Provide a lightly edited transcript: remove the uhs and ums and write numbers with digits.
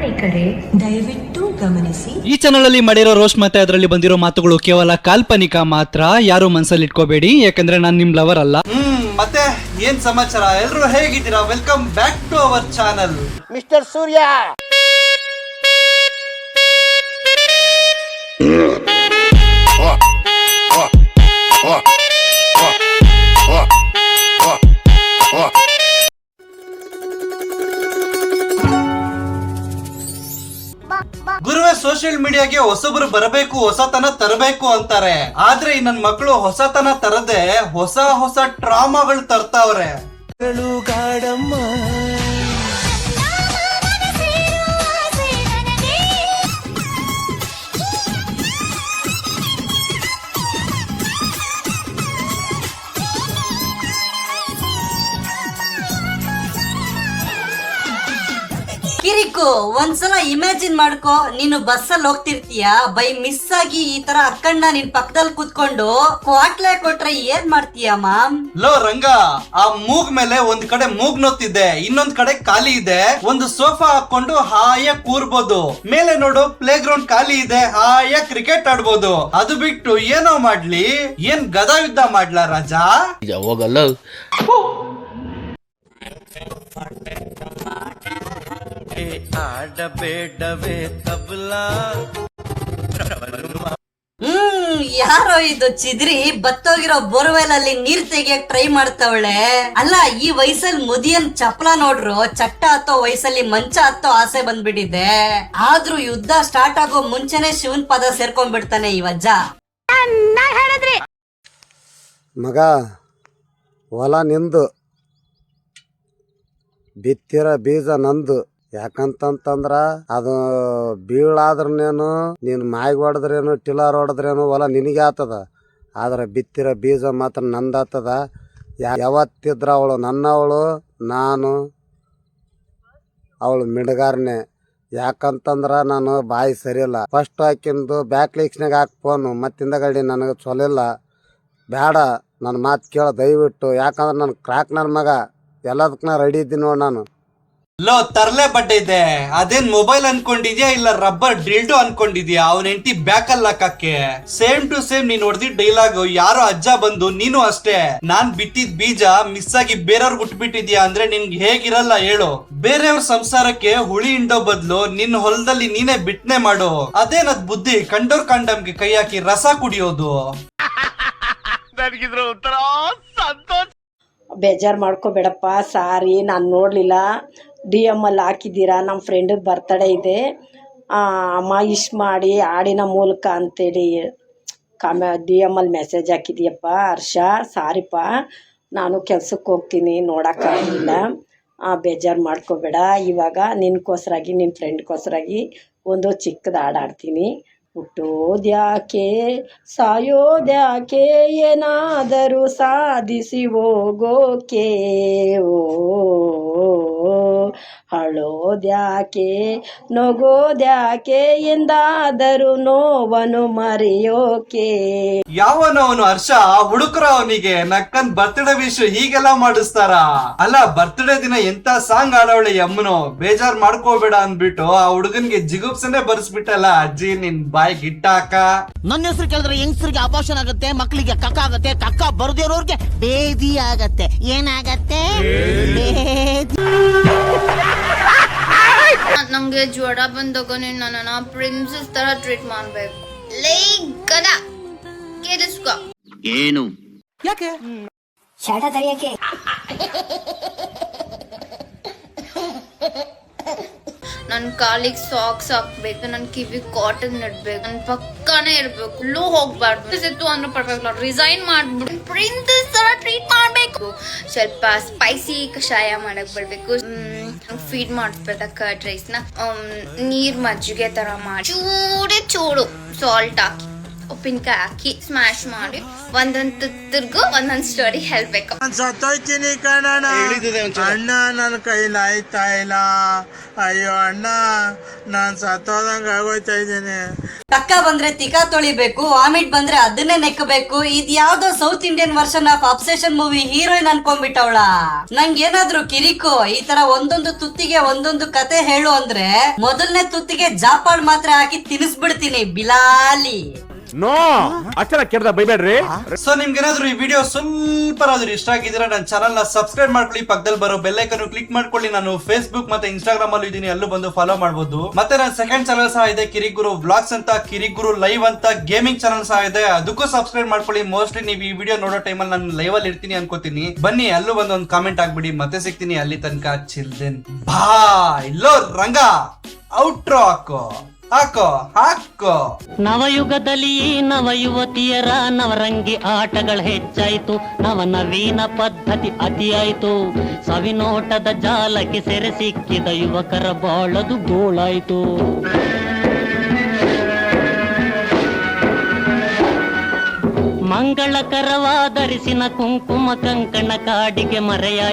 ಪ್ರಯಾಣಿಕರೇ ದಯವಿಟ್ಟು ಗಮನಿಸಿ, ಈ ಚಾನಲ್ ಅಲ್ಲಿ ಮಾಡಿರೋ ರೋಸ್ಟ್ ಮತ್ತೆ ಅದರಲ್ಲಿ ಬಂದಿರೋ ಮಾತುಗಳು ಕೇವಲ ಕಾಲ್ಪನಿಕ ಮಾತ್ರ. ಯಾರು ಮನಸ್ಸಲ್ಲಿ ಇಟ್ಕೋಬೇಡಿ, ಯಾಕಂದ್ರೆ ನಾನು ನಿಮ್ ಲವರ್ ಅಲ್ಲ. ಮತ್ತೆ ಏನ್ ಸಮಾಚಾರ, ಎಲ್ರು ಹೇಗಿದ್ದೀರಾ? Welcome back to our channel Mister Surya. ಗುರುವೇ, ಸೋಷಿಯಲ್ ಮೀಡಿಯಾಗೆ ಹೊಸಬ್ರು ಬರಬೇಕು, ಹೊಸತನ ತರಬೇಕು ಅಂತಾರೆ. ಆದ್ರೆ ಈ ನನ್ ಮಕ್ಕಳು ಹೊಸತನ ತರದೆ ಹೊಸ ಟ್ರಾಮಾಗಳು ತರ್ತಾವ್ರೆ. ಕಿರಿಕು, ಒಂದ್ಸಲ ಇಮ್ಯಾಜಿನ್ ಮಾಡ್ಕೋ, ನೀನು ಬಸ್ಸಲ್ಲಿ ಹೋಗ್ತಿರ್ತೀಯ, ಬೈ ಮಿಸ್ ಆಗಿ ಈ ತರ ಅಕ್ಕಣ್ಣ ನಿನ್ ಪಕ್ಕದಲ್ಲಿ ಕೂತ್ಕೊಂಡು ಕ್ವಾಟ್ಲೆ ಕೊಟ್ರೆ ಏನ್ ಮಾಡ್ತೀಯ ಮಾಮ್? ಲೋ ರಂಗ, ಆ ಮೂಗ್ ಮೇಲೆ ಒಂದ್ ಕಡೆ ಮೂಗ್ ನೋತಿದ್ದೆ, ಇನ್ನೊಂದ್ ಕಡೆ ಖಾಲಿ ಇದೆ. ಒಂದು ಸೋಫಾ ಹಾಕೊಂಡು ಹಾಯಾಗಿ ಕೂರ್ಬೋದು. ಮೇಲೆ ನೋಡು, ಪ್ಲೇ ಗ್ರೌಂಡ್ ಖಾಲಿ ಇದೆ, ಹಾಯಾಗಿ ಕ್ರಿಕೆಟ್ ಆಡ್ಬೋದು. ಅದು ಬಿಟ್ಟು ಏನೋ ಮಾಡ್ಲಿ, ಏನ್ ಗದಾ ಯುದ್ಧ ಮಾಡ್ಲಾ ರಾಜಾ? ಹೋಗಲ್ಲ. ಯಾರೋ ಇದು ಚಿದ್ರಿ ಬತ್ತೋಗಿರೋ ಬೋರ್ವೆಲ್ ಅಲ್ಲಿ ನೀರ್ ತೆಗಿಯಕ್ ಟ್ರೈ ಮಾಡ್ತವಳೆ. ಅಲ್ಲ, ಈ ವಯಸ್ಸಲ್ಲಿ ಮುದಿಯನ್ ಚಪ್ಲ ನೋಡ್ರು ಚಟ್ಟ ಹತ್ತೋ ವಯಸ್ಸಲ್ಲಿ ಮಂಚ ಹತ್ತೋ ಆಸೆ ಬಂದ್ಬಿಟ್ಟಿದೆ. ಆದ್ರೂ ಯುದ್ಧ ಸ್ಟಾರ್ಟ್ ಆಗೋ ಮುಂಚೆನೆ ಶಿವನ್ ಪದ ಸೇರ್ಕೊಂಡ್ಬಿಡ್ತಾನೆ ಈ ವಜ್ಜ. ಮಗ, ಹೊಲ ನಿಂದು, ಬಿತ್ತಿರ ಬೀಜ ನಂದು. ಯಾಕಂತಂದ್ರ ಅದು ಬೀಳಾದ್ರೇನು, ನೀನ್ ಮಾಯಿಗೆ ಹೊಡೆದ್ರೇನು, ಟಿಲ್ಲರ್ ಹೊಡೆದ್ರೇನು ಹೊಲ ನಿನಗೆ ಆತದ. ಆದ್ರೆ ಬಿತ್ತಿರ ಬೀಜ ಮಾತ್ರ ನಂದಾತದ. ಯಾವತ್ತಿದ್ರ ಅವಳು ನನ್ನವಳು, ನಾನು ಅವಳು ಮಿಡಗಾರನೆ. ಯಾಕಂತಂದ್ರ ನಾನು ಬಾಯಿ ಸರಿಯಿಲ್ಲ. ಫಸ್ಟ್ ಹಾಕಿಂದು ಬ್ಯಾಕ್ ಲೀಕ್ಸ್ನಾಗ ಹಾಕಿ ಫೋನು, ಮತ್ತಿಂದಗಡಿ ನನಗೆ ಚೊಲಿಲ್ಲ. ಬೇಡ, ನನ್ನ ಮಾತು ಕೇಳ ದಯವಿಟ್ಟು. ಯಾಕಂದ್ರೆ ನನ್ನ ಕ್ರಾಕ್ ನನ್ನ ಮಗ, ಎಲ್ಲದಕ್ಕೂ ರೆಡಿ ಇದ್ದೀನಿ ನೋಡಿ ನಾನು. ಲೋ ತರ್ಲೆ ಬಡ್ಡೆ ಇದೆ, ಅದೇನ್ ಮೊಬೈಲ್ ಅನ್ಕೊಂಡಿದ್ಯಾ ಇಲ್ಲ ರಬ್ಬರ್ ಡ್ರಿಲ್ಡು ಅನ್ಕೊಂಡಿದ್ಯಾ? ಅವನ ಹೆಂಡತಿ ಬ್ಯಾಕಲ್ಲಿ ಹಾಕಕ್ಕೆ ಸೇಮ್ ಟು ಸೇಮ್ ನೀನ್ ಹೊಡೆದಿದ್ ಡೈಲಾಗ್. ಯಾರೋ ಅಜ್ಜ ಬಂದು ನೀನು ಅಷ್ಟೇ, ನಾನ್ ಬಿತ್ತಿದ್ ಬೀಜ ಮಿಸ್ ಆಗಿ ಬೇರೆಯವ್ರಿಗೆ ಉಟ್ಬಿಟ್ಟಿದ್ಯಾ ಅಂದ್ರೆ ನಿನ್ಗೆ ಹೇಗಿರಲ್ಲ ಹೇಳು? ಬೇರೆಯವ್ರ ಸಂಸಾರಕ್ಕೆ ಹುಳಿ ಹಿಂಡೋ ಬದ್ಲು ನಿನ್ನ ಹೊಲದಲ್ಲಿ ನೀನೇ ಬಿತ್ತನೆ ಮಾಡು. ಅದೇನದ್ ಬುದ್ಧಿ? ಕಂಡೋರ್ ಕಂಡಮ್ಗೆ ಕೈ ಹಾಕಿ ರಸ ಕುಡಿಯೋದು. ನನಗಿದ್ರ ಒಂಥರ ಸಂತೋಷ. ಬೇಜಾರು ಮಾಡ್ಕೋಬೇಡಪ್ಪ, ಸಾರಿ, ನಾನು ನೋಡಲಿಲ್ಲ. DM ಅಲ್ಲಿ ಹಾಕಿದ್ದೀರಾ, ನಮ್ಮ ಫ್ರೆಂಡಿಗೆ ಬರ್ತಡೇ ಇದೆ, ಅಮ್ಮ ಇಶ್ ಮಾಡಿ ಹಾಡಿನ ಮೂಲಕ ಅಂತೇಳಿ DM ಅಲ್ಲಿ ಮೆಸೇಜ್ ಹಾಕಿದೀಯಪ್ಪ ಹರ್ಷ. ಸಾರಿಪ್ಪ, ನಾನು ಕೆಲ್ಸಕ್ಕೆ ಹೋಗ್ತೀನಿ, ನೋಡೋಕ್ಕಾಗಲಿಲ್ಲ. ಬೇಜಾರು ಮಾಡ್ಕೋಬೇಡ. ಇವಾಗ ನಿನ್ಗೋಸ್ಕರಾಗಿ, ನಿನ್ನ ಫ್ರೆಂಡ್ಗೋಸ್ಕರಾಗಿ ಒಂದು ಚಿಕ್ಕದು ಹಾಡಾಡ್ತೀನಿ. ಹುಟ್ಟೋದ್ಯಾಕೆ ಸಾಯೋದ್ಯಾಕೆ, ಏನಾದರೂ ಸಾಧಿಸಿ ಹೋಗೋಕೆ, ಓ ಅಳೋದ್ಯಾಕೆ ನಗೋದ್ಯಾಕೆ, ಎಂದಾದರೂ ನೋವನ್ನು ಮರೆಯೋಕೆ. ಯಾವನವನು ಹರ್ಷ? ಹುಡುಕ್ರ ಅವನಿಗೆ ನಕ್ಕನ್ ಬರ್ತ್ಡೇ ವಿಶ್ ಹೀಗೆಲ್ಲ ಮಾಡಿಸ್ತಾರ? ಅಲ್ಲ, ಬರ್ತ್ಡೇ ದಿನ ಎಂತ ಸಾಂಗ್ ಆಡವಳೆ ಅಮ್ಮನು. ಬೇಜಾರ್ ಮಾಡ್ಕೋಬೇಡ ಅಂದ್ಬಿಟ್ಟು ಆ ಹುಡುಗನ್ಗೆ ಜಿಗುಪ್ಸನೆ ಬರ್ಸ್ಬಿಟ್ಟಲ್ಲ ಅಜ್ಜಿ ನಿನ್ ಬಾಯಿ ಗಿಟ್ಟಾಕ. ನನ್ನ ಹೆಸರು ಕೇಳಿದ್ರೆ ಹೆಂಗಸರಿಗೆ ಅಪಾಷನ್ ಆಗತ್ತೆ, ಮಕ್ಕಳಿಗೆ ಕಕ್ಕ ಆಗತ್ತೆ, ಕಕ್ಕ ಬರದೇ ಇರೋರ್ಗೆ ಬೇದಿ ಆಗತ್ತೆ. ಏನಾಗತ್ತೆ? ನಂಗೆ ಜ್ವರ ಬಂದಾಗ ನೀನ್ ನನ್ನ ಪ್ರಿನ್ಸಸ್ ತರ ಟ್ರೀಟ್ ಮಾಡ್ಬೇಕು. ಲೈ ಗದ ಕೇಳಿಸ್ಕೊ. ಏನು? ಯಾಕೆ ಶಾಟ ತರಿಯಕ್ಕೆ? ನನ್ ಕಾಲಿಗೆ ಸಾಕ್ಸ್ ಹಾಕ್ಬೇಕು, ನನ್ ಕಿವಿಗೆ ಕಾಟನ್ ಇಡ್ಬೇಕು, ನನ್ ಪಕ್ಕನೇ ಇರ್ಬೇಕು, ಲೋ ಹೋಗ್ಬಾರ್ದು. ಸಿಕ್ತು ಅಂದ್ರೆ ಪರ್ಫೆಕ್ಟ್ ರಿಸೈನ್ ಮಾಡ್ಬಿಟ್ಟು ಪ್ರಿನ್ಸಸ್ ತರ ಟ್ರೀಟ್ ಮಾಡ್ಬೇಕು. ಸ್ವಲ್ಪ ಸ್ಪೈಸಿ ಕಷಾಯ ಮಾಡಕ್ ಬರ್ಬೇಕು, ಫೀಡ್ ಮಾಡಿಸ್ಬೇಕು ಕರ್ಡ್ ರೈಸ್ ನ, ನೀರ್ ಮಜ್ಜಿಗೆ ತರ ಮಾಡಿ ಚೂಡೆ ಚೂಡು ಸಾಲ್ಟ್ ಹಾಕಿ ಉಪ್ಪಿನಕಾಯಿ ಹಾಕಿ ಸ್ಮ್ಯಾಶ್ ಮಾಡಿ ಒಂದೊಂದ್ ತುತ್ತರ್ಗು ಒಂದೊಂದ್ ಸ್ಟೋರಿ ಹೇಳ್ಬೇಕು. ಸತ್ತೋಯ್ತೀನಿ ಕಣಣ್ಣ, ಅಣ್ಣ ನನ್ನ ಕೈಲಿ ಆಯ್ತಾ ಇಲ್ಲ, ಅಯ್ಯೋ ಅಣ್ಣ ನಾನ್ ಸತ್ತೋದಂಗ ಆಗೋಯ್ತಾ ಇದ್ದೀನಿ. ಕಕ್ಕ ಬಂದ್ರೆ ತಿಕಾ ತೊಳಿಬೇಕು, ವಾಮಿಟ್ ಬಂದ್ರೆ ಅದನ್ನೇ ನೆಕ್ಕಬೇಕು. ಇದ್ ಯಾವ್ದೋ south Indian version of obsession movie heroine ಅನ್ಕೊಂಡ್ಬಿಟ್ಟವಳ. ನಂಗೆ ಏನಾದ್ರು ಕಿರಿಕು ಈ ತರ ಒಂದೊಂದು ತುತ್ತಿಗೆ ಒಂದೊಂದು ಕತೆ ಹೇಳು ಅಂದ್ರೆ ಮೊದಲನೇ ತುತ್ತಿಗೆ ಜಾಪಾಳ್ ಮಾತ್ರ ಹಾಕಿ ತಿನ್ನಿಸ್ಬಿಡ್ತೀನಿ ಬಿಲಾಲಿ. ನೋ ಅಕ್ಷರ ಕೆಡ್ದ ಬೈಬೇಡ್ರಿ. ಸೊ ನಿಮ್ಗೇನಾದ್ರೂ ಈ ವಿಡಿಯೋ ಸ್ವಲ್ಪ ಇಷ್ಟ ಆಗಿದ್ರೆ ನನ್ನ ಚಾನಲ್ ನ ಸಬ್ಸ್ಕ್ರೈಬ್ ಮಾಡ್ಕೊಳ್ಳಿ, ಪಕ್ಕದಲ್ಲಿ ಬರೋ ಬೆಲ್ ಐಕನ್ ಕ್ಲಿಕ್ ಮಾಡ್ಕೊಳ್ಳಿ. ನಾನು ಫೇಸ್ಬುಕ್ ಮತ್ತೆ ಇನ್ಸ್ಟಾಗ್ರಾಮ್ ಅಲ್ಲೂ ಇದೀನಿ, ಅಲ್ಲೂ ಬಂದು ಫಾಲೋ ಮಾಡಬಹುದು. ಮತ್ತೆ ನನ್ನ ಸೆಕೆಂಡ್ ಚಾನಲ್ ಸಹ ಇದೆ, ಕಿರಿಗುರು ವ್ಲಾಗ್ಸ್ ಅಂತ, ಕಿರಿಗುರು ಲೈವ್ ಅಂತ ಗೇಮಿಂಗ್ ಚಾನಲ್ ಸಹ ಇದೆ, ಅದಕ್ಕೂ ಸಬ್ಸ್ಕ್ರೈಬ್ ಮಾಡ್ಕೊಳ್ಳಿ. ಮೋಸ್ಟ್ಲಿ ನೀವು ಈ ವಿಡಿಯೋ ನೋಡೋ ಟೈಮಲ್ಲಿ ನಾನು ಲೈವ್ ಅಲ್ಲಿ ಇರ್ತೀನಿ ಅನ್ಕೋತೀನಿ. ಬನ್ನಿ ಅಲ್ಲೂ ಬಂದು ಒಂದು ಕಾಮೆಂಟ್ ಆಗ್ಬಿಡಿ. ಮತ್ತೆ ಸಿಗ್ತೀನಿ ಅಲ್ಲಿ ತನಕ. ಚಿಲ್ಡ್ರನ್ ಬಾಯ್. ಲೋ ರಂಗ ಔಟ್ರೋ ಹಾಕೋ ಹಾಕೋ. ನವಯುಗದಲ್ಲಿ ನವ ಯುವತಿಯರ ನವರಂಗಿ ಆಟಗಳು ಹೆಚ್ಚಾಯ್ತು, ನವನವೀನ ಪದ್ಧತಿ ಅತಿಯಾಯ್ತು, ಸವಿನೋಟದ ಜಾಲಕ್ಕೆ ಸೆರೆ ಸಿಕ್ಕಿದ ಯುವಕರ ಬಾಳದು ಗೋಳಾಯ್ತು. ಮಂಗಳಕರವಾದರಿಸಿನ ಕುಂಕುಮ ಕಂಕಣ ಕಾಡಿಗೆ ಮರೆಯಾಯಿತು.